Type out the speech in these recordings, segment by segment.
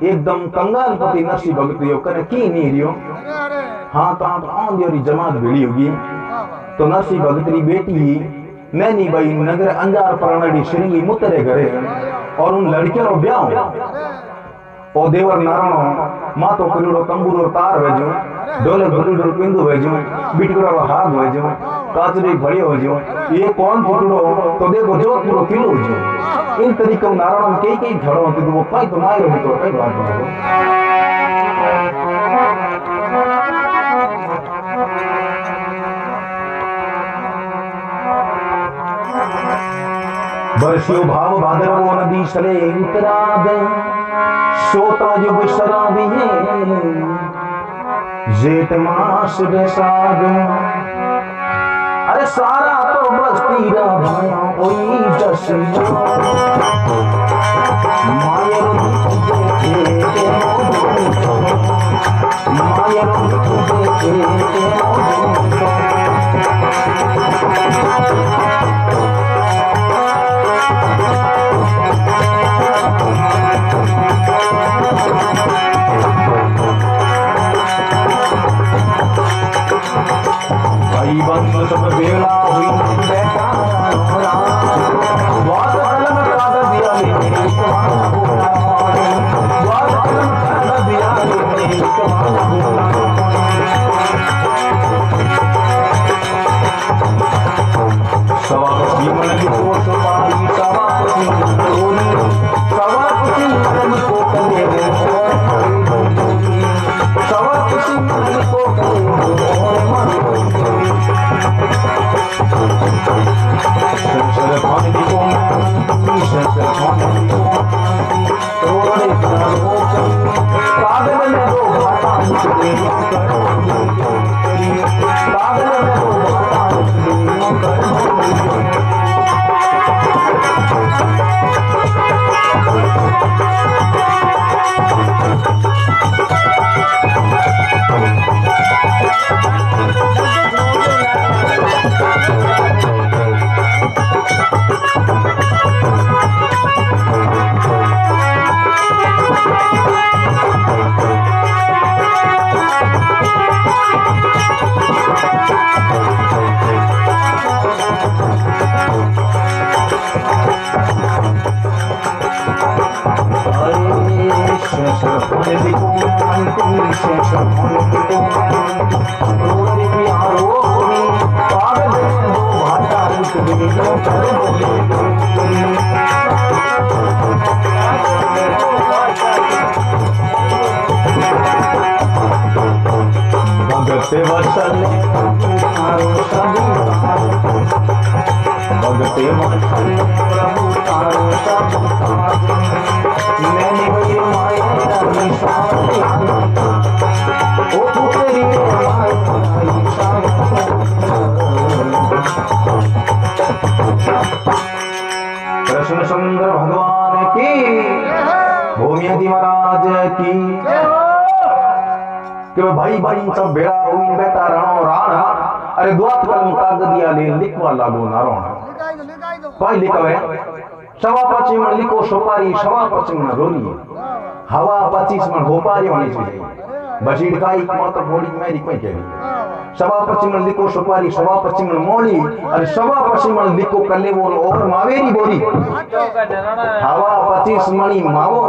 एकदम कंगाल पति नरसी भगत यो कने की नहीं रियो हाँ तो आंधी और जमात भिड़ी होगी तो नरसी भगत री बेटी नैनी बाई नगर अंजार प्राणी श्रृंगी मुतरे घरे और उन लड़कियों रो ब्याह ओ देवर नारायण मातो करुड़ो कंबूरो तार वेजो ढोलक भरुड़ो पिंदु वेजो बिटकड़ो हाग वेजो काचरी भड़ियो वेजो ये कौन फुटड़ो तो देखो जो पूरो किलो वेजो इन तरीके नारायण कई घड़ो तो वो पाई तो मारो भी तो कई बात नहीं बरसियो भाव भादरवो नदी चले उत्तराद सोता युग शराबी है जेठ मास बैसाग अरे सारा तो बस्ती रा भाया ओई दसिया मायर देखे मायर देखे सब बेला हुई बैठा वाद कलम काद दिया मेरे कमाना बोला वाद कलम काद दिया मेरे कमाना बोला सवा पसी मन की कोस पाई सवा पसी तोरी सवा पसी मन को करे सवा पसी मन को करे संसार पानी को संसार पानी तोड़े करो कागज में दो भाटा निकले कागज में दो भाटा भगते वसले भगते वसले प्रभु तारो सब मैंने बड़ी माया निशानी ओ पुत्री कृष्ण सुंदर भगवान की भूमियति महाराज की कि भाई भाई सब बेड़ा हुई बेटा राणो राणा अरे द्वात कलम कागदिया ले लिखवा लागो नारोण पाई लिखवे सवा 25 मन लिखो सोपारी सवा 25 मन रोली हवा 25 मन होपारी होनी चाहिए बशीर काई मत बोली मैं लिखवे के सवा 25 मन लिखो सोपारी सवा 25 मन मोली अरे सवा 25 मन लिखो कल्ले बोल और मावेरी बोली हवा 25 मणी मावो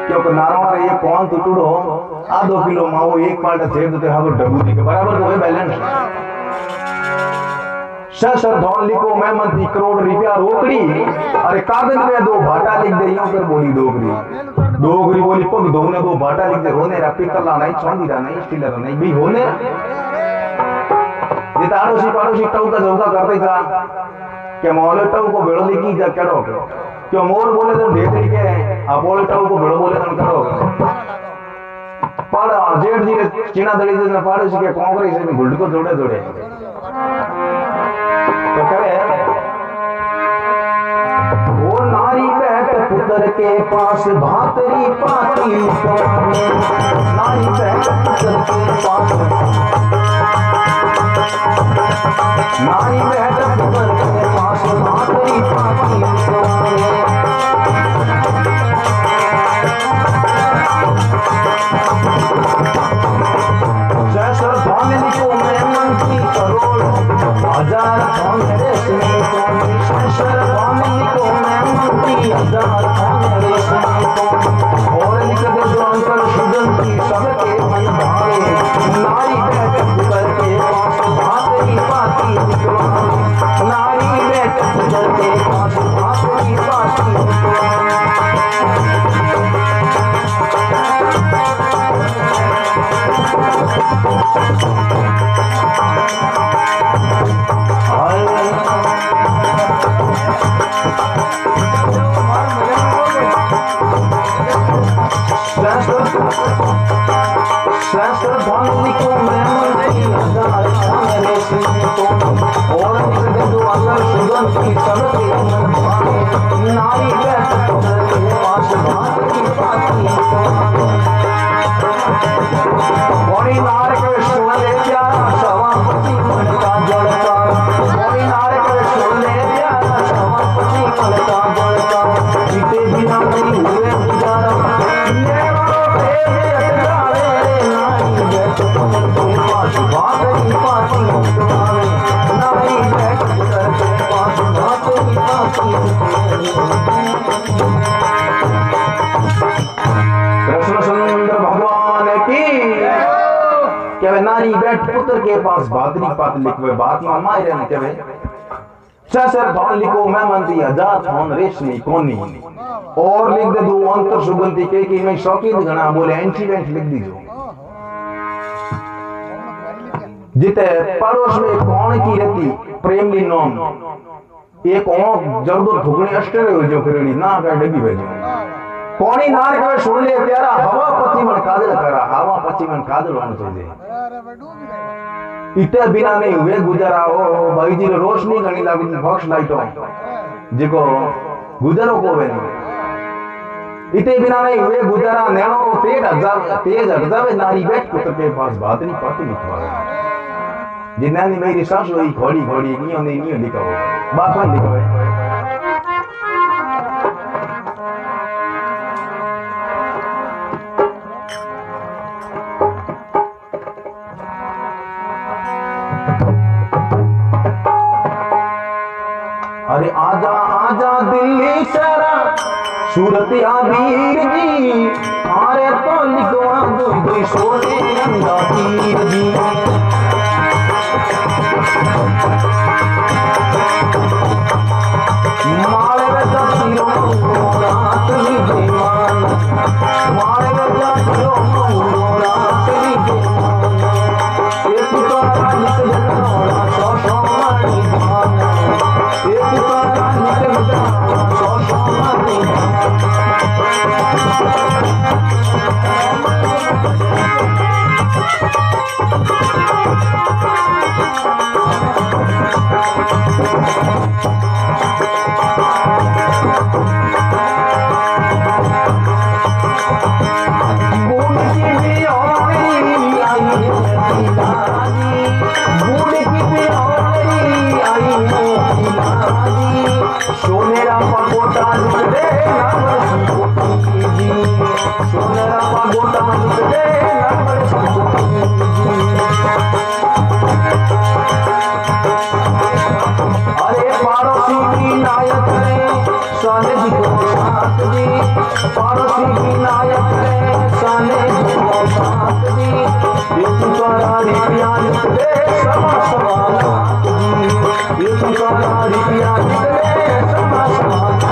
क्योंकि नारायण ये कौन टुटड़ो आधो किलो मावो एक पाल्टा छेड़ देते हागो डबू दी के बराबर तो है बैलेंस सर धौन लिखो मैं मंत्री करोड़ रुपया रोकड़ी अरे कागज में दो भाटा लिख दे यूं कर बोली डोगरी डोगरी बोली पग दोने दो भाटा लिख दे होने रा पितला नहीं चांदी रा नहीं स्टील रा नहीं भी होने ये ताड़ोसी पाड़ोसी टऊ का जोगा करते था के मोले टऊ को बेड़ो लिखी जा केड़ो क्यों मोर बोले तो ढेकड़ी के अपोले टऊ को बेड़ो बोले तो करो पाड़ा जेठ जी चीना दड़ी दे पाड़ोसी के कांग्रेस में गुल्ड को जोड़े जोड़े तो कहे वो नारी बैठ पुत्र के पास भातरी पाती नारी बैठ पुत्र के पास नारी बैठ पुत्र के पास भातरी पाती कृष्णचंद्र भगवान की क्या नारी बैठ पुत्र के पास बादरी पात लिखवे बात में मायरे ने कहवे सर धौन लिखो मैं मंत्री हजार धौन रेशमी कोनी और लिख दे दो अंतर सुगंधी के कि मैं शौकीन गणा बोले एंटीवेंट लिख दीजो जिते पड़ोस में कौन की रहती प्रेमली नोम एक ओंक जर्दो धुगणी अष्टरे हो जो करेली ना कर डबी भेजो कोणी नार के सुन ले प्यारा हवा पति मन कादल करा हवा पति मन कादल होना चाहिए इते बिना नहीं हुए गुजरा हो भाई जी रोशनी गणी लागी बॉक्स लाइटो जिको गुजरो को वे इते बिना नहीं हुए गुजरा नैनो तेज हजावे नारी बैठ पुत्र के पास बात नहीं पाती लिखवा जिन्नानी मेरी सास हुई घोड़ी घोड़ी नियो नहीं नियो लिखो बापा लिखो अरे आजा आजा दिल्ली शहरा सूरत आबीर जी अरे तो लिखवा दो सोने अंगा तीर जी मारे जातियों रात ही बेमान मारे जातियों रात ही बेमान एक तो रात जन्नों सौ सौ मारी मान एक तो रात जन्नों सौ सौ मारी सोनेरा पगोटा दे सोनेरा पगोटा दे अरे पाड़ोसी की नायक है साने जी को साथ दी पाड़ोसी की नायक है साने जी को साथ दी ये तुम्हारा रियान दे समा सवाल दी ये तुम्हारा रियान दे समा सवाल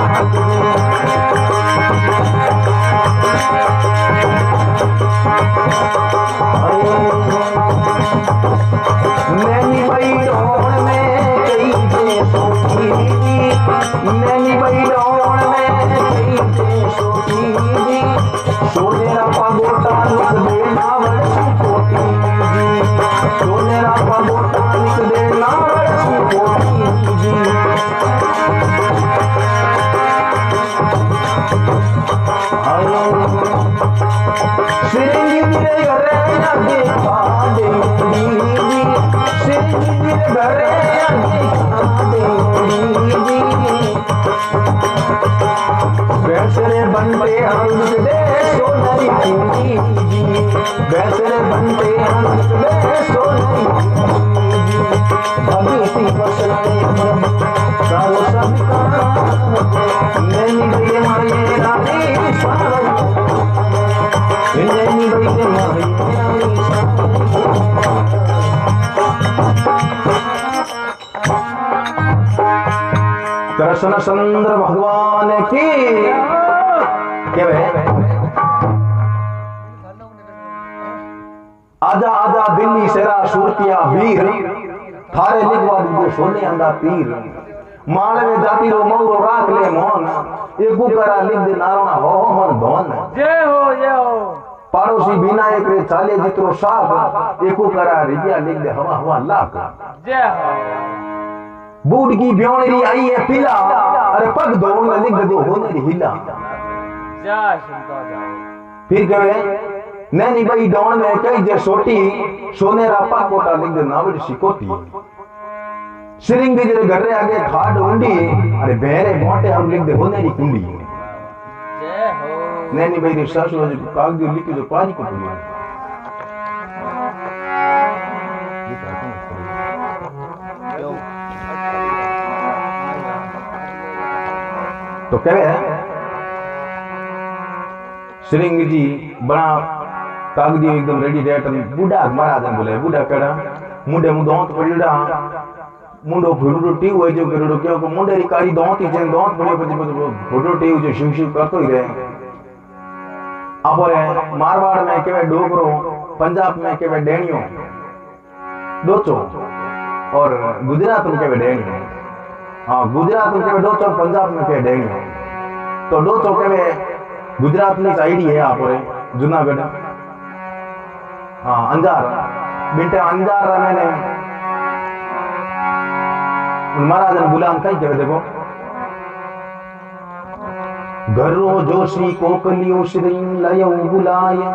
नैनी भाई डोर में कई देशों की नैनी भाई डोर में कई देशों की सोनेरा पगोटा लिख देना वर्षी कोटी सोनेरा पगोटा लिख देना वर्षी कोटी सिरंगी तेरे घरे ना देखा देंगी सिरंगी तेरे घरे ना देखा देंगी वैसरे बनते हम दे सोनरी पूरी वैसरे बनते हम दे सोनरी भगवती बसने सालो सबका नैनी गई माये रानी सालो नैनी गई माये रानी कृष्णचंद्र भगवान की क्या है आजा आजा आगा दिल्ली सेरा सुरतिया वीर थारे लिखवा दो सोने अंदा तीर मालवे जाति रो मौरो राख ले मोहन एकू करा लिख दे नारायण हो मन धोन जय हो पड़ोसी बिना एक रे चाले जितरो साफ एकू करा रिया लिख दे हवा हवा लाख जय हो बूढ़ की ब्योणरी आई है पीला अरे पग धोन में लिख दो होने री हिला जय सुनता जाओ फिर कहे नैनी भाई डोन में कई जे सोटी सोने रा पग कोटा लिख दे नावड़ सिकोटी सिरिंग जे घर आगे खाड़ उंडी अरे बेरे मोटे हम लिख दे होने री कुंडी जय हो नैनी भाई रे सासू जो कागज लिख जो पानी को पुलिया तो कहे सिरिंग जी बड़ा कागजी एकदम रेडी रेट बूढ़ा महाराज बोले बूढ़ा कड़ा मुंडे मु दोंत पड़ीड़ा मुंडो फुडो टीव हो जो करो क्यों को मुंडे री कारी दोंत ही जेन दोंत पड़ियो પછી फुडो टीव जो शिव शिव करतो ही रहे आपरे मारवाड़ में केवे डोगरो पंजाब में केवे डेणियो डोचो और गुजरात में केवे डेणियो हां गुजरात में केवे डोचो पंजाब में केवे डेणियो तो डोचो केवे गुजरात में साइड है आपरे जूनागढ़ हाँ अंजार बिंटे अंजार मैंने महाराज ने गुलाम कई कहे देखो घरो जोशी कोकलियो श्रीं लयो बुलाया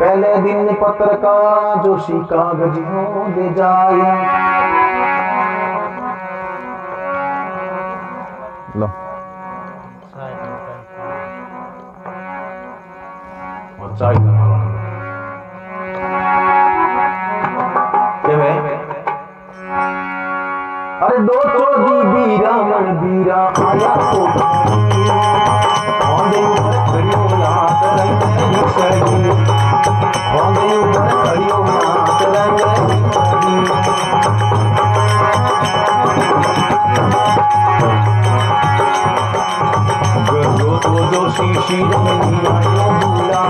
पहले दिन पत्र का जोशी कागज हो दे जाया लो और चाय अरे दो चौधी बीरा मन बीरा आया तो औंधे ऊपर खड़ियो नाथ रंग सड़ी औंधे ऊपर खड़ियो नाथ रंग सड़ी गरो तो जो शीशी में आयो बुला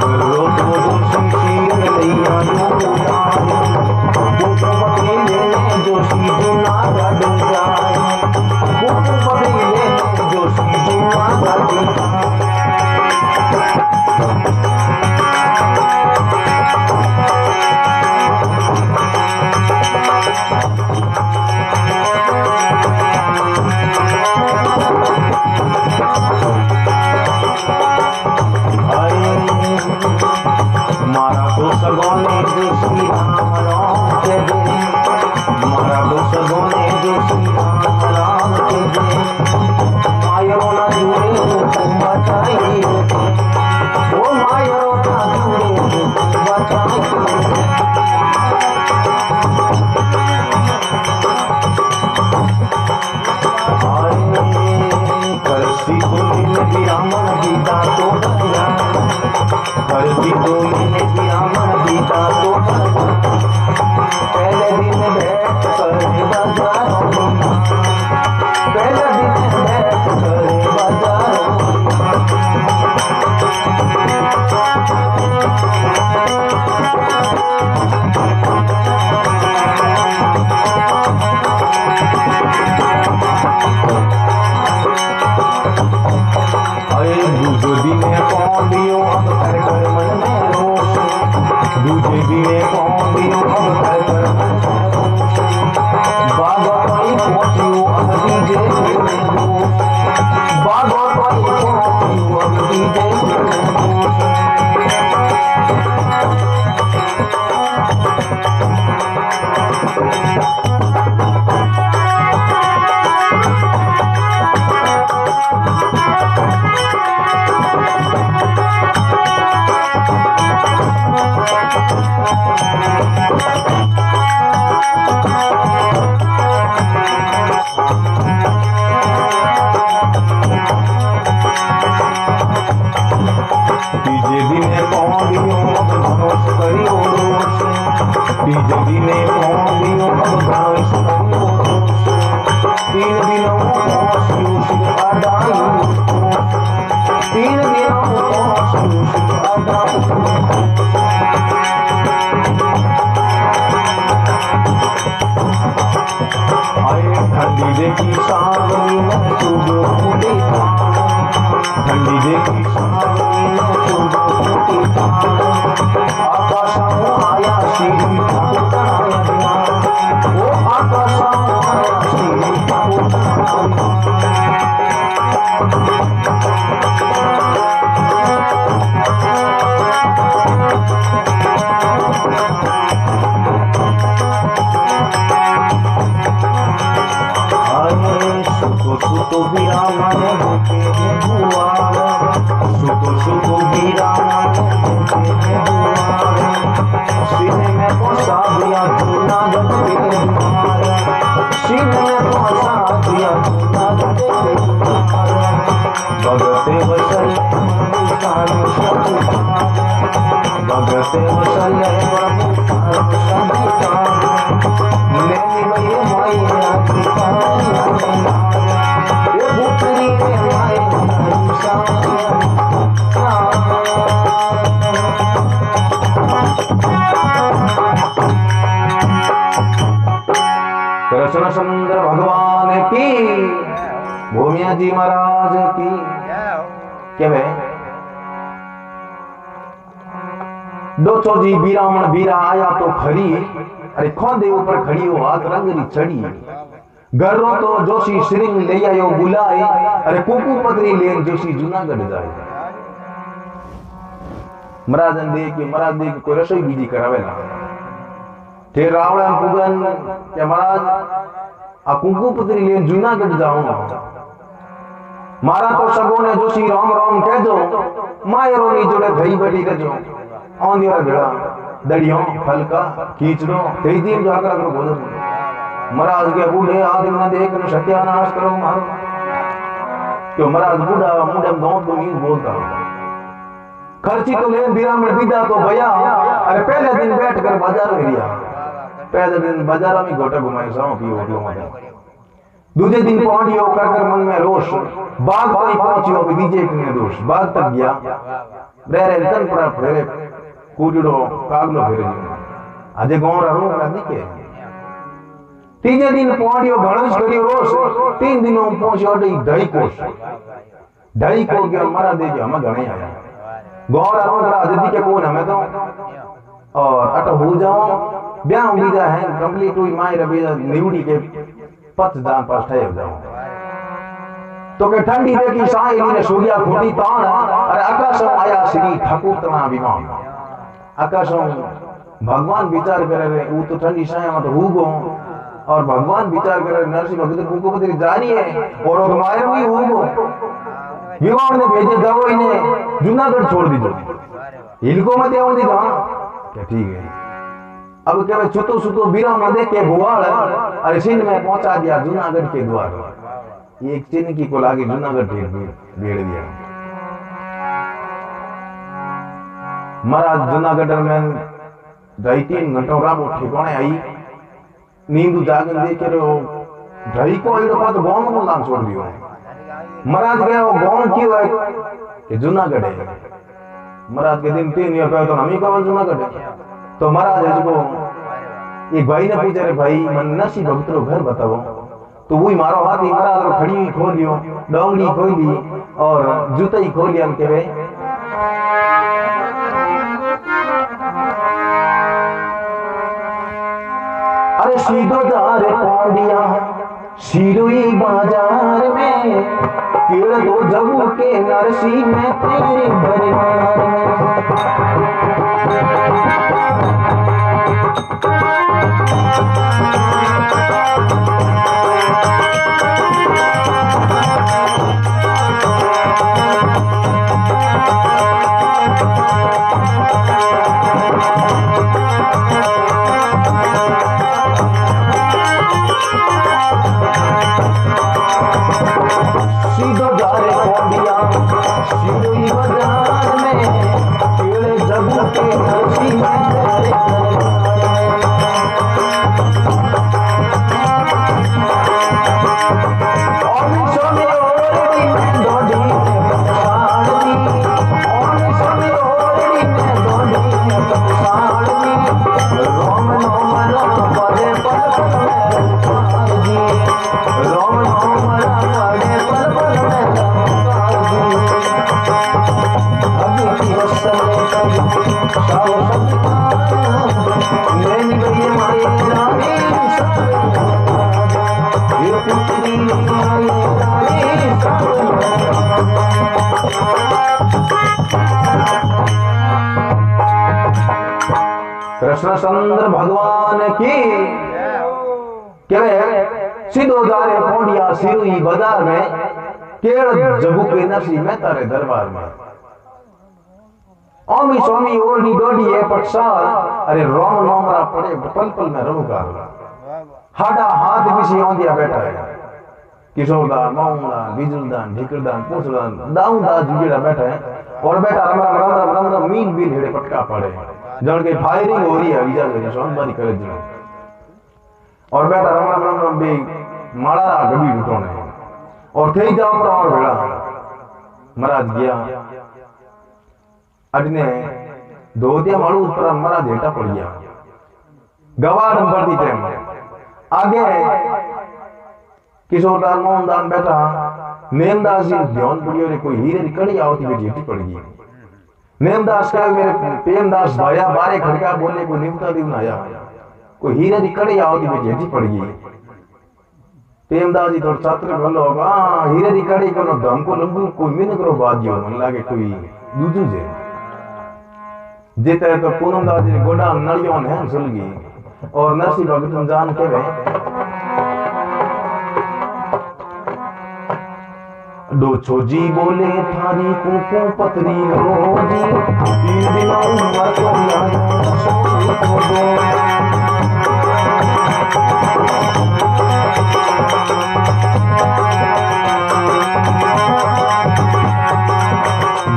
गरो तो जो शीशी में आयो बुला जोशी जुना गाड़ी जाए वो बदले जोशी जुना गाड़ी मारा तो सगोने जोशी राम राम के दे मारा दोस्त गोने जो सीधा राम के दे मायो ना जुड़े तुम बचाई वो मायो ना जुड़े तुम बचाई करसी बोली में ब्राह्मण गीता तो बया करसी बोली में ब्राह्मण गीता तो बया पहले दिन बैठ करे बाजारों पहले दिन बैठ करे बाजारों अरे दूसरे दिन कौन दियो अब कर कर मन में रोश दूसरे दिन कौन दियो अब कर कर मन में रोश बाबा कोई पहुंचियो अब डीजे में दोष बाबा कोई पहुंचियो अब डीजे में दोष तीजे दिने पौंडियो अब धनुष करियो दोष तीजे दिने पौंडियो अब धनुष करियो दोष तीन दिनों पहुंचियो शिव आदाई तीन दिनों पहुंचियो शिव आदाई सुतो बिरामन के बुआर सुतो बिरामन के बुआर सीने में पोसा दिया जूनागढ़ के दुआर सीने में पोसा दिया जूनागढ़ के दुआर भगते वसल भगते वसल नैनी भैया माया ये भूतरी माया कृष्णचंद्र भगवान की भूमिया जी महाराज की क्या है दो चौजी बीरामण बीरा आया तो खरी अरे खोंदे ऊपर खड़ी हो हाथ रंगरी चढ़ी घरों तो जोशी श्रिंग ले आयो बुलाए अरे कुकू पत्री ले जोशी जूनागढ़ जाए महाराज दे की कोई रसोई बीजी करावेला थे रावण पुगन के महाराज आ कुकू पत्री ले जूनागढ़ जाऊं मारा तो सगो ने जोशी राम राम कह दो मायरो नी जोड़े धई बड़ी रजो आंधी और भेड़ा दड़ियों फलका खींचड़ो तेजी में जाकर करो भोजन महाराज के बूढ़े आदमी ने देख न सत्यानाश करो मारो क्यों महाराज बूढ़ा मुंडे में दौड़ को नींद बोलता खर्ची तो लेन बिरामण विदा तो भैया अरे पहले दिन बैठ कर बाजार में गया पहले दिन बाजार में गोटा घुमाए साओ पियो होटलों में दूसरे दिन पहुंचियो कर मन में रोष बाग तक पहुंचियो भी दीजिए किने दोष बाग तक गया रेरे तन पड़ा फेरे कूजड़ो कागलो फेरे आजे गांव रहूं नदी के तीजे दिन पहुंचियो गणेश करियो रोष 3 दिनों पहुंचियो ढई कोश ढई को के मारा दे हम गणे आया गांव रहूं आजे के कौन हमें तो और अट हो जाओ ब्याह बीजा है कंप्लीट हुई माई रबी निवड़ी के पत दान पास ठहर जाओ तो के ठंडी देखी साई ने सूर्या खोटी ताण अरे आकाश आया श्री ठाकुर तना विमान आकाश भगवान विचार करे रे वो तो ठंडी साया मत हुगो और भगवान विचार करे नरसिंह भगत को पत्री जानी है और मायर भी हुगो विमान ने भेजे जाओ इन्हें जूनागढ़ छोड़ दीजो इनको मत आउं दी क्या ठीक है अब क्या छुतो सुतो बीरा मदे के गुवाड़ अरे सिंध में पहुंचा दिया जूनागढ़ के द्वार ये एक चिन्ह की को लागे जूनागढ़ भेड़ दिया महाराज जूनागढ़ में 2-3 घंटों राबो ठिकाने आई नींद जागन देखे रहो ढई को इधर पास गांव में लान छोड़ दियो महाराज गया वो गांव क्यों है कि जूनागढ़ है महाराज के दिन 3 या पे तो हम ही कब जूनागढ़ तो महाराज को एक भाई ने पूछा रे भाई मन नसी भक्तरो घर बताओ तो वही मारो हाथी महाराज खड़ी खोल लियो डोंगरी खोल ली और जूता ही खोल लिया के वे अरे सीधो जा रे पौंडिया सिरुई बाजार में केड़ दो जबू के नरसी में तेरे दरबार में सीधो जा रे पौंडिया सिरुई बाजार में केड़ जबू के नरसी में तेरे कृष्णचंद्र भगवान की क्या सीधो जारे पौंडिया सिरुई बाजार में केड़ जबू के नसी में तारे दरबार में ओमी सोमी ओरडी डोडी है पटसाल अरे रोम नोमरा पड़े पल पल में रहुगा हाडा हाथ किसी ओंदिया बैठा है किशोरदान माऊदान बिजुलदान ढिकरदान पोचदान दाऊदान जुगेड़ा बैठा है और बेटा रम रम रम रम रम रम मीन बीन हेड़े पटका पड़े जन के फायरिंग हो रही है विजा के सोन बारी करे जी और बेटा रम रम रम रम बे माड़ा गबी उठोने और थे जाओ पर और बेड़ा महाराज गया अडने दोतिया मालू पर महाराज हेटा पड़ गया गवाह नंबर दी टाइम आगे किशोरदान मोहनदान बैठा नेमदास जी ध्यान पड़ियो रे कोई हीरे की कड़ी आवती बेटी हटी पड़ गई नेमदास का मेरे प्रेमदास भाया बारे खड़का बोले कोई निमता दी आया कोई हीरे की कड़ी आवती बेटी हटी पड़ गई प्रेमदास जी थोड़ा छात्र बोलो हां हीरे की कड़ी को धम को लंबू कोई मिन करो बात दियो मन लागे कोई दूजू जे जेते तो पूनमदास जी गोडा नड़ियों ने सुल गई और नरसी भगत जान के वे दो छोजी बोले थारी कुकू पतरी रोजी तीन दिनों मर को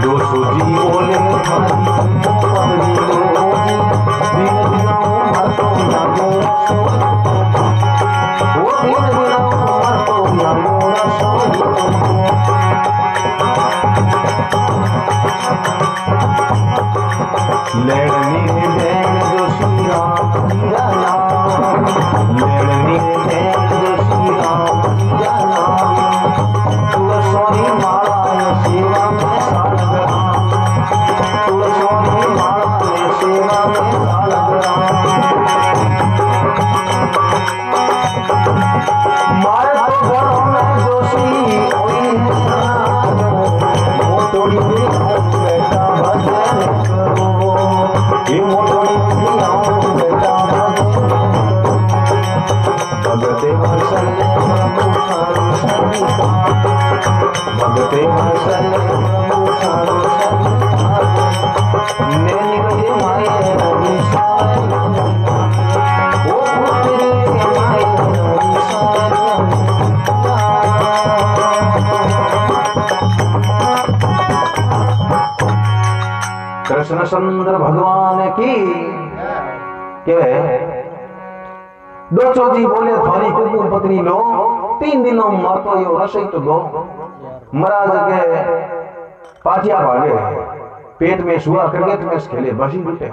दो छोजी बोले थारी कुकू पतरी रोजी तीन दिनों मर को लागो वो तीन दिनों मर को लागो लेडनी देन जो श्री राम तेरा नाम लेडनी देन जो श्री राम तेरा नाम तुलसी माला सेवा में सालग्राम तुलसी माला सेवा में सालग्राम मारे तो घरों में जोशी कोई वो तोड़ी बेटा भजन करो ये मोटोड़ी बेटा भगते वत्सल्य प्रभु सारो सविता भगते वत्सल्य प्रभु सारो सविता नैनी बजे माये रवि साय ओ पुत्री माये रवि साय कृष्णचंद्र भगवान की के दो चौजी बोले थारी कुकू पत्नी लो 3 दिनों मरतो यो रसोई तो दो महाराज के पाटिया भागे पेट में शुआ क्रिकेट में खेले बसी लुटे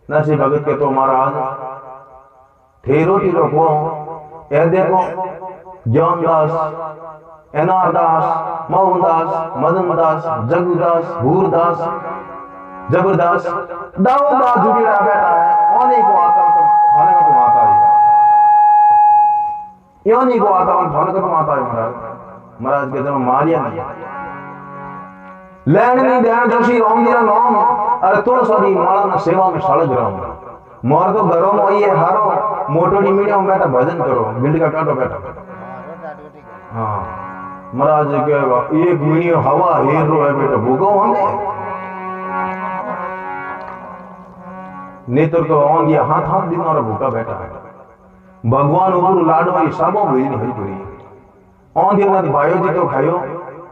नरसी भगत के तो महाराज थे रोटी रोको ये देखो ज्ञानदास एनारदास मोहनदास मदनदास जगुदास भूरदास जबरदास दाऊदास जुड़ीड़ा बैठा है ओने को आता तो थाने का तो आता है योनी को आता है थाने का तो आता है महाराज के जन्म मारिया नहीं लैंड नहीं ध्यान जोशी रोम दिया नोम अरे थोड़ा सॉरी माला ना सेवा में सालग राम मोर तो घरों में ये हारो मोटोड़ी मीडिया में बैठा भजन करो गिल्ड का काटो बैठा हाँ महाराज के एक मीडियो हवा हेर रो है बेटा भूगो हमें नेत्र तो ऑन दिया हाथ हाथ दिन और भूखा बैठा है भगवान ऊपर लाडो ये सबो भेज नहीं हरी ऑन दिया ना भाइयों जी तो खायो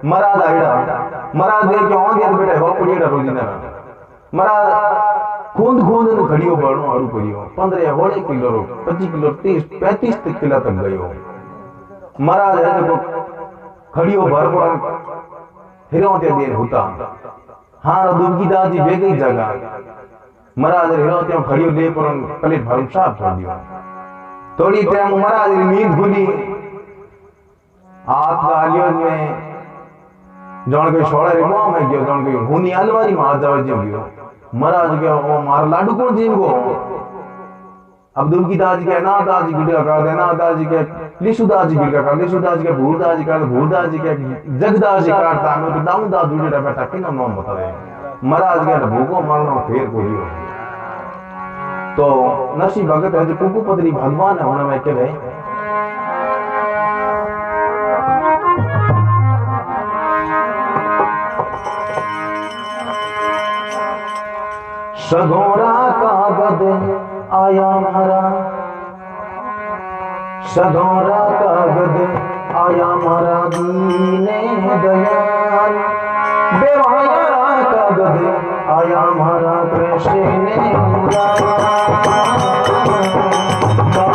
महाराज आइडा महाराज देख के ऑन दिया बेटा हो पुड़ीड़ा रोजी ना महाराज खूंद खूंद नु खड़ियो बड़ो और करियो 15 होड़े किलो रो 25 किलो 30 35 किलो तक गयो महाराज है तो खड़ियो भर पर हिरो ते देर होता हां दुबकी दास जी बेगई जगह महाराज हिरो ते खड़ियो ले पर प्लेट भरम साफ कर दियो थोड़ी टाइम महाराज नींद खुली हाथ गालियों में जण के छोड़ा रिमो में गयो जण के हुनी अलवारी में हाथ जावे गयो महाराज के वो मार लाडू कौन जी को अब्दुल की दास के ना दास जी गिरगा कर देना दास जी के लिशुदास जी गिरगा कर लिशुदास के भूरदास जी कर भूरदास जी के जगदास जी काटता में तो दाऊदास जुड़ेड़ा बैठा किनो नाम बता दे महाराज के भूखो मारना फेर को लियो तो नरसी भगत है जो कुकू पत्री भगवान है होने में के भाई सगोरा कागद आया मारा, सगोरा कागद आया मारा दीने दयाल, बेवारा कागद आया मारा कृष्ण ने कागद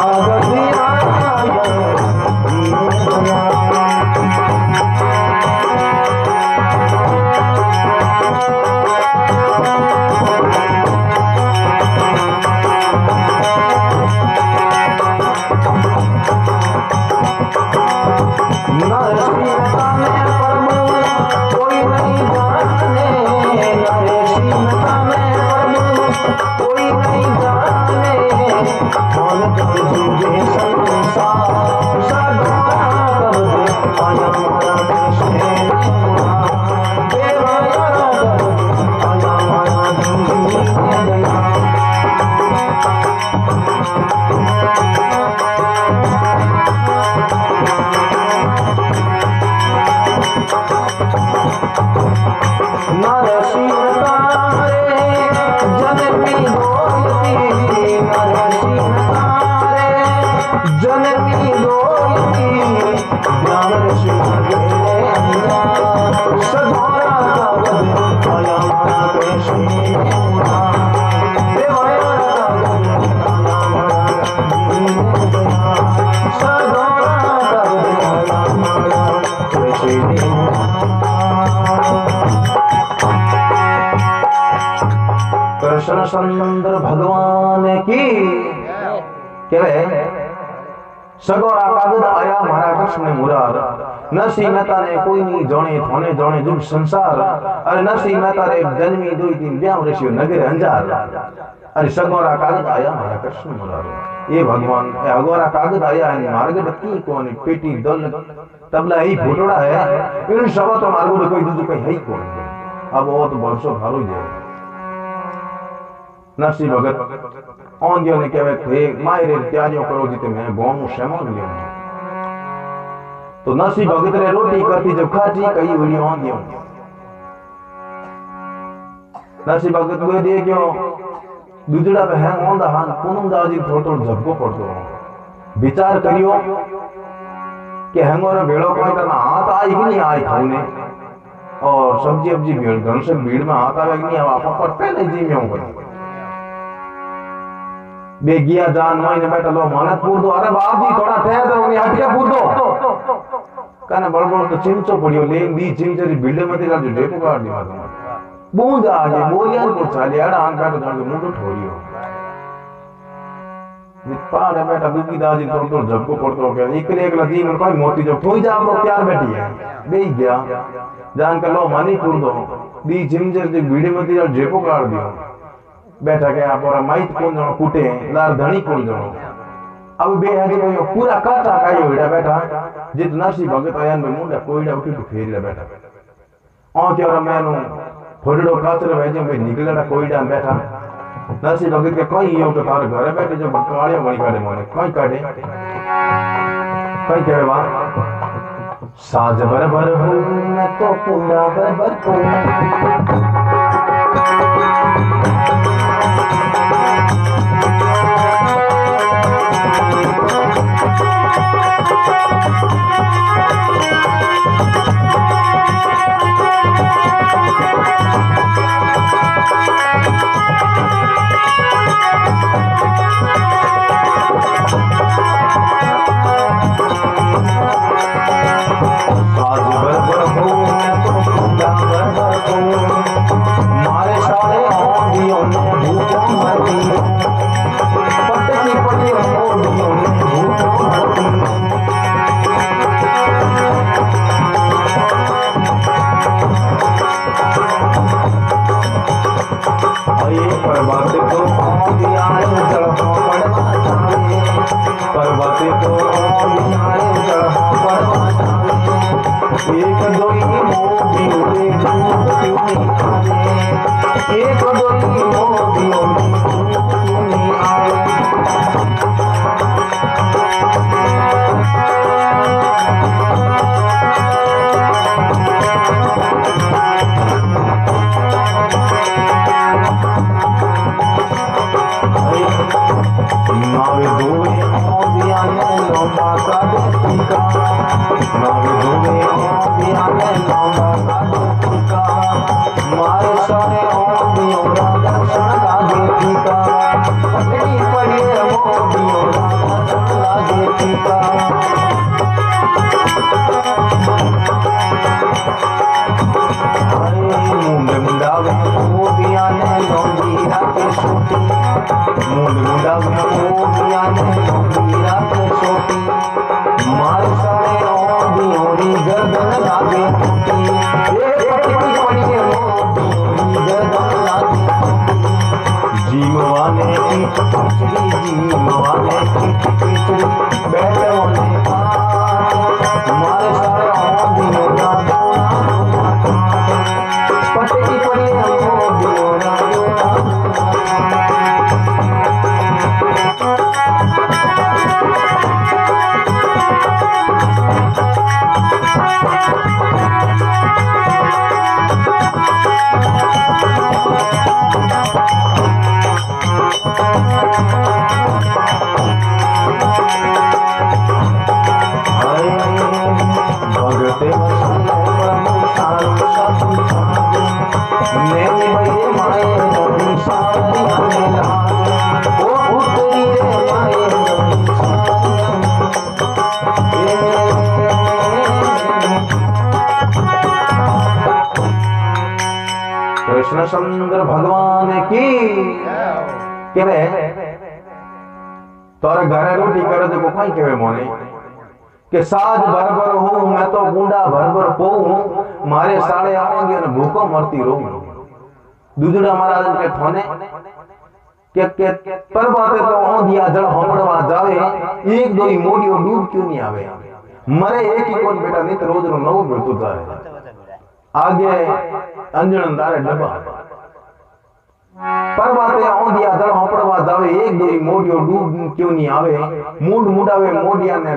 आया दीने दयाल। कृष्णचंद्र भगवान की सगोरा कागद आया मारा कृष्ण मुरार, नरसिंह मेहता ने कोई नहीं जाने थाने जाने जुग संसार, अरे नरसिंह मेहता रे जन्मी दुई तीन ब्याह ऋषि नगर अंजार, अरे सगोरा कागद आया मारा कृष्ण मुरार। ये भगवान अगोरा कागद आया है मार्ग की कौन पेटी दल तबला ही फोटोड़ा है इन सब तो मार्ग कोई दूसरा कोई है ही कौन। अब वो तो वर्षों भारो जाए नरसिंह भगत औंधियों ने कहे थे मायरे त्याजों करो जीते मैं गाँव श्यामों लियो। तो नरसिंह भगत ने रोटी करती जब खाती कई हुई औंधियों, नरसिंह भगत को दे क्यों दूसरा पे है औंधा हान पुनम दाजी थोड़ थोड़ झपको पड़तो विचार करियो कि हैंगोरा भेड़ो कोई करना हाथ आई कि नहीं आई खाने और सब्जी अब्जी भेड़ घर से भीड़ में हाथ आवे कि नहीं आप पर पहले जी में हूं बेगिया जान महीने बैठा लो मानत पूर दो, अरे बाप जी थोड़ा ठहर दो उन्हें हट के पूर दो कहना बड़बड़ तो चिमचो पड़ियो ले दी चिमचे री बिल्डे में तेरा जो डेपो काट दिया तुम बूंद आगे बोलियां को चाले अड़ा आन बैठो जान के मुंह तो ठोरियो पाड़े बैठा दुखी दाजी थोड़ थोड़ झपको पड़तो के एकले एकला जी में कोई मोती जो ठोई जा आपको प्यार बैठी है बेई गया जान के लो मानी पूर दो दी चिमचे री बिल्डे में तेरा डेपो काट दियो बैठा गया पूरा माइट कौन जनो कूटे लार धनी कौन जनो अब बे है जो पूरा काटा कायो बेटा बैठा जित नरसिंह भगत आया में मुंडा कोईडा उठी तो फेरी बैठा ओ के और मैनू फोड़ो काचर भेजे में निकलड़ा कोईडा बैठा नरसिंह भगत के कोई यो के तार घर बैठे जो काड़ियो बनी काटे मोने कोई काटे कोई कहे वा साज बरबर हो मैं तो पूरा बरबर को पटड़ी पड़ी मोदियों लागे टीका मुंड मुंडावे मोदिया ने लौंडीरा के सोटी मुंड मुंडावे मोदिया ने लौंडीरा के सोटी मार सारे औंदियों री गर्दन लागे टूटी ये पटड़ी पड़ी मोदियों री गर्दन लागे जीमवाने की खिचड़ी जीमवाने की खिचड़ी बैठवाने मारे सारे औंदियों रा पटड़ी पड़ी मोदियों रा कृष्णचंद्र भगवान की केवे तोरे घरे रोटी करे तो कोई केवे मोने के साज भरभर हूं मैं तो गुंडा भरभर पोऊं मारे साले आएंगे न भूखों मरती रहूं दूजड़ा महाराज के थाने के परबाते तो औंधिया जड़ होमड़वा जावे एक दोई मोडियो डूब क्यों नहीं आवे मरे एक ही कोन बेटा नित रोज रो नवो मिलतो जाए आगे अंजन दारे डब्बा परबाते औंधिया जड़ होमड़वा जावे एक दोई मोडियो डूब क्यों नहीं आवे मूंड मुंडावे मोडिया ने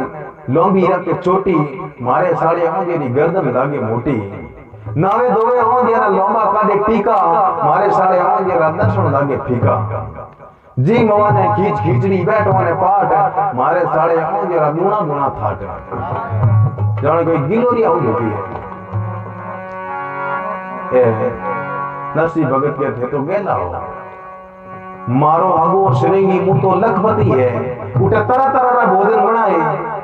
लंबी रखे छोटी मारे साले औंधिया री गर्दन लागे मोटी नावे दोवे औंधिया ने लंबा काडे टीका मारे साले औंधिया रा दर्शन लागे फीका जी मवाने खींच खींचड़ी बैठवाने पाट मारे साले औंधिया रा गुणा गुणा थाट जाने कोई गिलोरी आउ होती है ए नरसिंह भगत के थे तो गेला हो मारो आगो श्रेंगी मुंह तो लखपति है उठे तरह तरह रा भोजन बनाए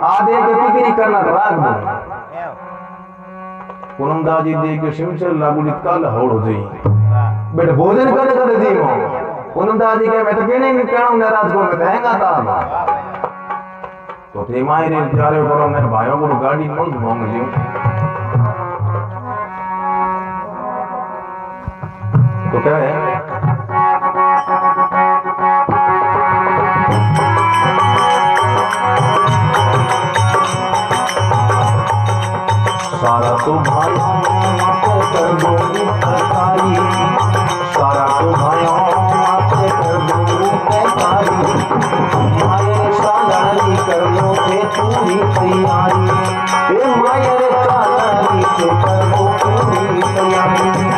आधे के टिकरी करना राग दो पूनमदाजी दे के शिवचर लागुलित काल हौड़ हो जाई बेटे भोजन करे करे जीवो पूनमदाजी के मैं तो केने में कहणो नाराज को मैं हैंगा ता तो थे माई रे जारे करो मैं भाइयों को गाड़ी मोड़ मांग लियो तो क्या है सारा तो भाइयों माथे कर दो सरकारी सारा तो भाइयों माथे कर दो सरकारी माये सालारी कर लो के पूरी तैयारी ए माये सालारी के कर लो पूरी तैयारी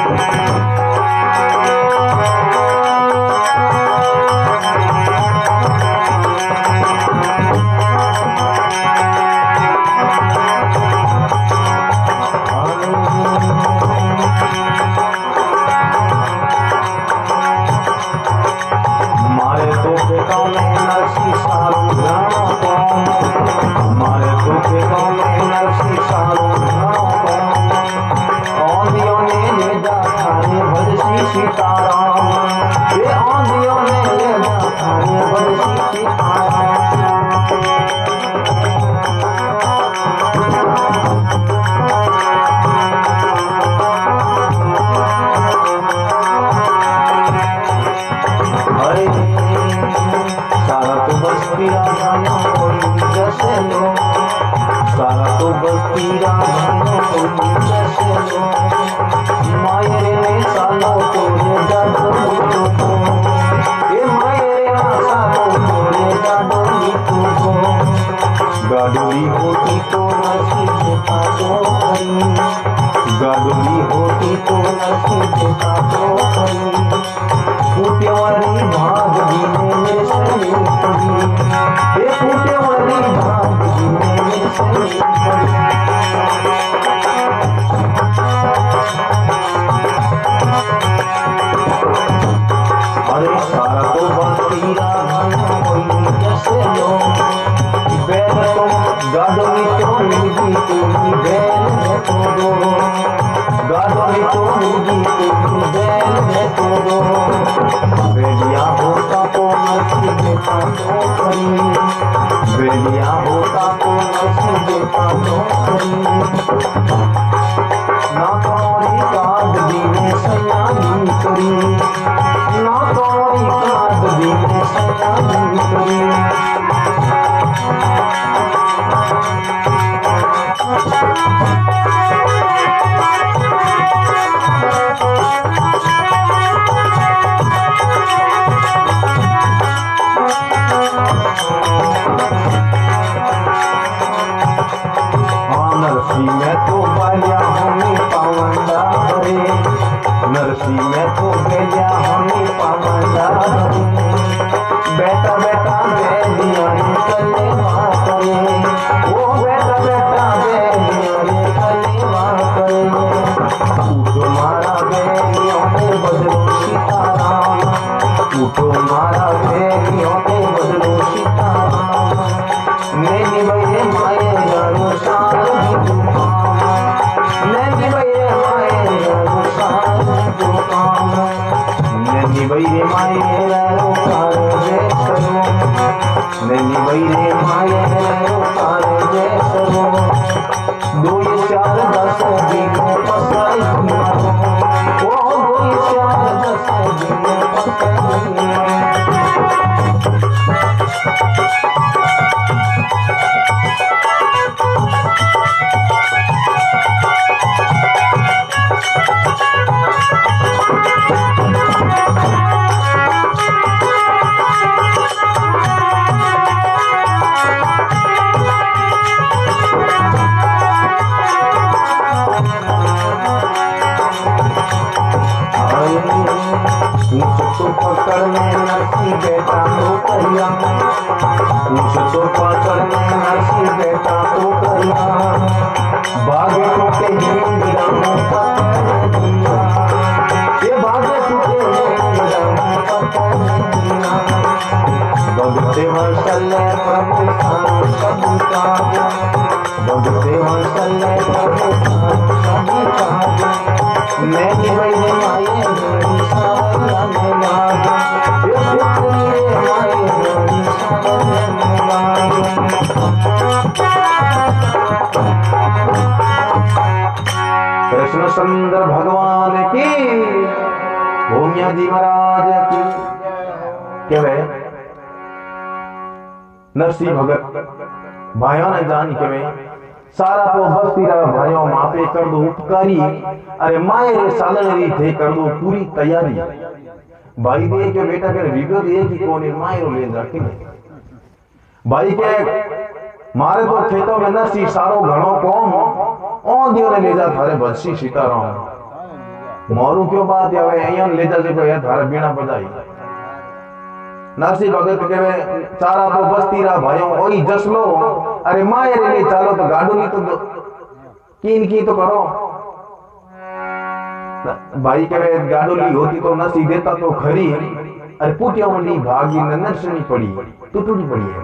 गाडोली होती तो नसीब का तो गाडोली होती तो नसीब का तो फूटेवाली भाग जीने से पड़ी ये फूटेवाली भाग जीने से पड़ी अरे सारा तो बस तेरा देता तो खरी, बेलिया होता तो नरसी देता तो खरी। ना तोरी काद दीने सयानी करी, ना तोरी काद दीने सयानी करी। नरसी में तो बालिया हमें पावंदा हरे, नरसी में तो बेलिया हमें पावंदा हरे। बेटा बेटा बेलिया कलेवा करे, ओ बेटा बेटा बेलिया कलेवा करे। उठो मारा बेलियों के बदलो सीताराम, उठो मारा बेलियों के बदलो सीताराम। नैनी भैया माये जानो शादी दुकान, नैनी भैया माये जानो शादी दुकान। नैनी भैया माये जानो कारे जय सरो, नैनी भैया माये जानो कारे जय सरो। 2 4 10 दिन पसाई मारो, ओ 2 4 10 दिन पसाई। तो पकड़ने नरसी बेटा तो करिया, पूछ तो पकड़ने नरसी बेटा तो करिया। भागे टूटे हीरा पकड़ दिया, ये भागे टूटे हीरा पकड़ दिया। भगते वत्सल्य प्रभु सानु सभी काज, भगते वत्सल्य प्रभु सानु सभी काज। नैनी भैया माये मेरी सावरिया में लाग, ये पुत्री माये मेरी सावरिया में लाग। कृष्ण सुंदर भगवान की, भूमिया जी महाराज की। क्या है नरसी भगत भाइयों ने जान के में सारा तो बस्ती रहा भाइयों मापे कर दो उपकारी, अरे माए रे सालनरी थे कर दो पूरी तैयारी। भाई दे के बेटा के वीडियो दिए कि कौन माए रो ले जाके भाई के मारे तो खेतों में नरसी सारो घणो कौम ओ दियो ने ले जा थारे बंसी सीताराम। मोरू क्यों बात आवे अयन ले जा जे भाई थारे बीणा बजाई। नरसी भगत के चारा तो बस्ती रहा भाइयों ओई जसलो, अरे माए रे ले चालो तो गाडू ली तो कीन की तो करो। भाई के गाडू ली होती तो नरसी देता तो खरी, अरे पुटिया मंडी भागी नरसनी पड़ी टूटी पड़ी है।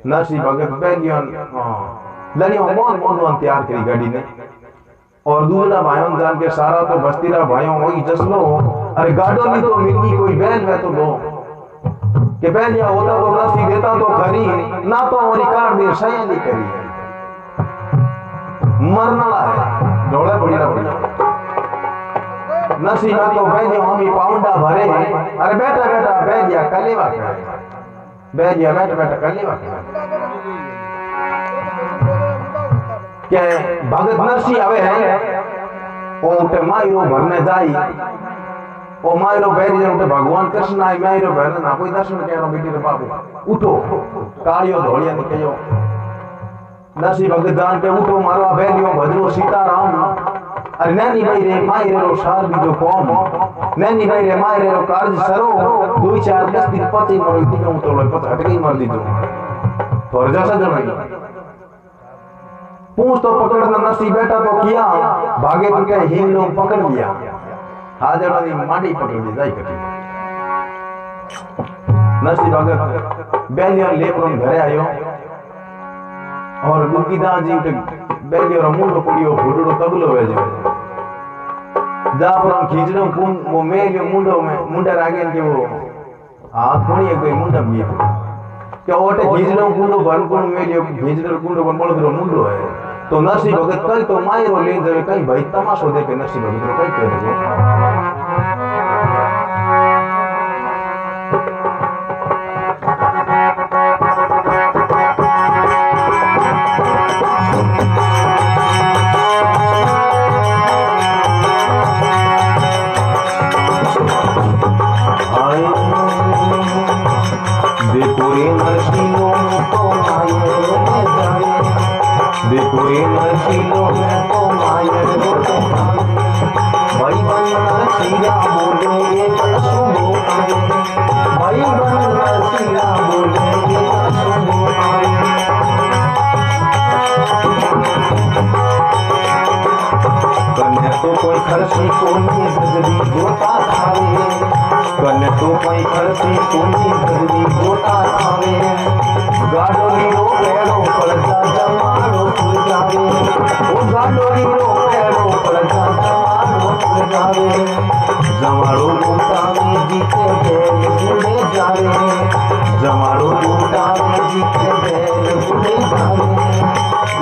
नरसी भगत बैलियन लड़ियों मोन तैयार करी गाड़ी ने, और दूसरा भाइयों जान के सारा तो बस्ती रहा भाइयों वही जसलो, अरे गाडो ली तो मिलगी कोई बैल है तो दो कि बैलिया होता तो नरसी देता तो खरी, ना तो हमारी कार दे सही नहीं करी मरना है ढोले बढ़िया बढ़िया। नरसी ना तो बैलिया हमी पाउंडा भरे, अरे बेटा बेटा बैलिया कलेवा करे, बैलिया बेटा बेटा कलेवा करे। क्या भगत नरसी आवे है ओ उठे मायरो भरने जाई, ओ मायरो बैरी उठे भगवान कृष्ण आई मायरो भरने ना कोई दर्शन करो बेटी रे बाबू उठो कालियो धोलिया ने कहो। नरसी भगत जान के उठो मारो बैलियो भजरो सीताराम। अरे नैनी भाई रे मायरे रो सार बीजो कौम, नैनी भाई रे मायरे रो कार्य सरो 2 4 10 दिन पति मरो इतनी कहूं तो पत हट गई मर दीजो तोर जैसा जनाई। पूछ तो पकड़ना नरसी बेटा तो किया, भागे तो क्या हिम लोग पकड़ लिया, हाजर वाली माटी पकड़ ली जाई कटी। नरसी भगत बैलियन लेपरन घरे आयो और दुखीदा जी उठे बैलियो मुंडो कुड़ियो फुडड़ो तबलो वेजो जा पर खींचनो कुम वो मेलियो मुंडो में मुंडा रागे के वो आ कोणी एक मुंडा भी के ओटे घीजड़ो कुंडो बन कोण मेलियो घीजड़ो कुंडो बन बोलदरो मुंडो है तो नरसिंह भगत कई तो मायरो ले जावे कई भाई तमाशो देखे नरसिंह भगत रो कई करे खर्ची कोनी गजबी गोता खावे कने तो कोई खर्ची कोनी गजबी गोता खावे गाडोली रो पेड़ो पड़ता जमानो फूल जावे ओ गाडोली रो पेड़ो पड़ता जमानो फूल जावे जमाड़ो लूटावे जीते बैल बुले जावे जमाड़ो लूटावे जीते बैल बुले जावे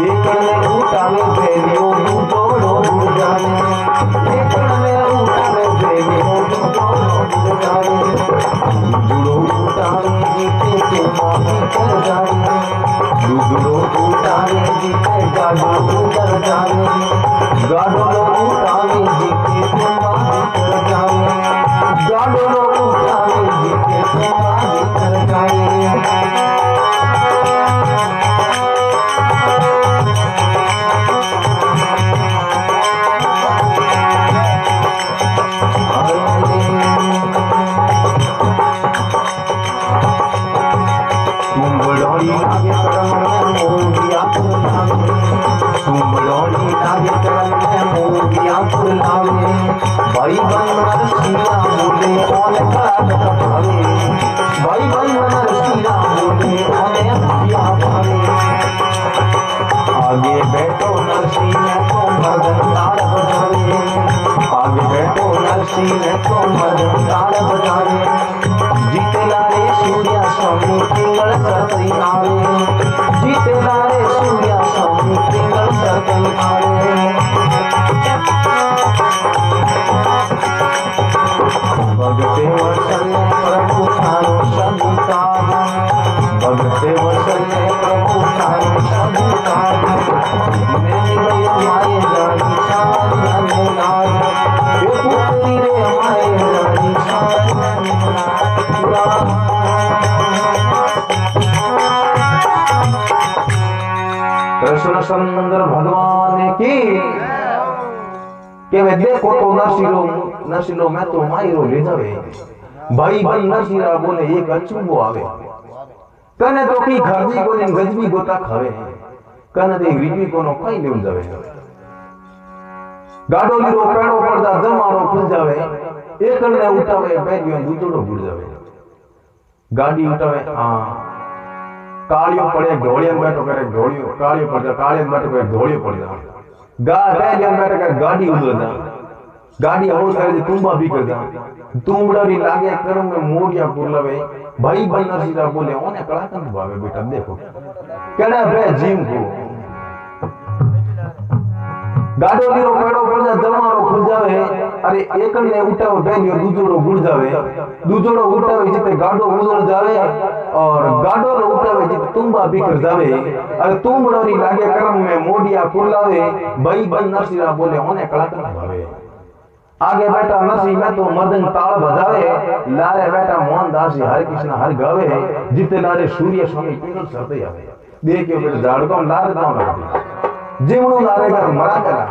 एक ने लूटावे बैलियो दूधोड़ो बुल जावे दूधड़ो उठावे जीते के माफी कर जाए दूधड़ो उठावे जीते गाड़ो उतर जाए गाड़ो उठावे जीते के माफी कर जाए गाड़ो उठावे जीते के माफी कर जाए भाई बन सीरा बोले ओने कड़ा भावे भाई बन सीरा बोले ओने हथिया भावे आगे बैठो नरसी में तो मर्दन ताड़ बजावे आगे बैठो नरसी में तो मर्दन ताड़ बजावे जीते लारे सूर्या स्वामी पिंगल सरकई आवे जीते लारे सूर्या स्वामी पिंगल सरकई आवे भगते वसल्ले प्रभु थारो सभी काज भगते वसल्ले प्रभु थारो सभी काज मेरी गई माए रानी सारी अनुराग ये पुत्री रे माए रानी सारी अनुराग कृष्ण चंद्र भगवान की के वे देखो तो नरसिलो मैं तो मायरो ले जावे भाई बन नरसिरा बोले एक अचूबो आवे कने तो की खर्ची कोने गजबी गोता खावे कने दे रीबी कोनो कई लेव जावे गाडोली रो पेड़ो पड़दा जमाड़ो खुल जावे एक ने उठावे बैरियो दूधड़ो बुड़ जावे गाड़ी उठावे हां कालियो पड़े घोड़ियन बैठो करे घोड़ियो कालियो पड़दा कालियन बैठो करे घोड़ियो पड़दा बैरियो बैठो करे गाड़ी उधर गाड़ी और करे तुम्बा भी कर दा तुमड़री लागे करम में मोड़िया पुरलवे भाई बन नरसिरा बोले ओने कलाकंत भावे बेटा देखो केड़ा बे जीव को गाडोली रो पेड़ो पड़दा जमारो खुल जावे अरे एकन ने उठाओ बेलियो दूधड़ो गुड़ जावे दूधड़ो उठावे जिते गाडो उधड़ जावे और गाडो रो उठावे जिते तुम्बा भी कर जावे अरे तुमड़री लागे करम में मोड़िया पुरलावे भाई बन नरसिरा बोले ओने कलाकंत भावे आगे बैठा नरसिंह में तो मर्दन ताल बजावे लारे बैठा मोहनदास हरे कृष्ण हर गावे जिते लारे सूर्य स्वामी पिंगल सरते आवे देखियो बेटा झाड़को लारे दाव लगती जिमणो लारे कर मरा करा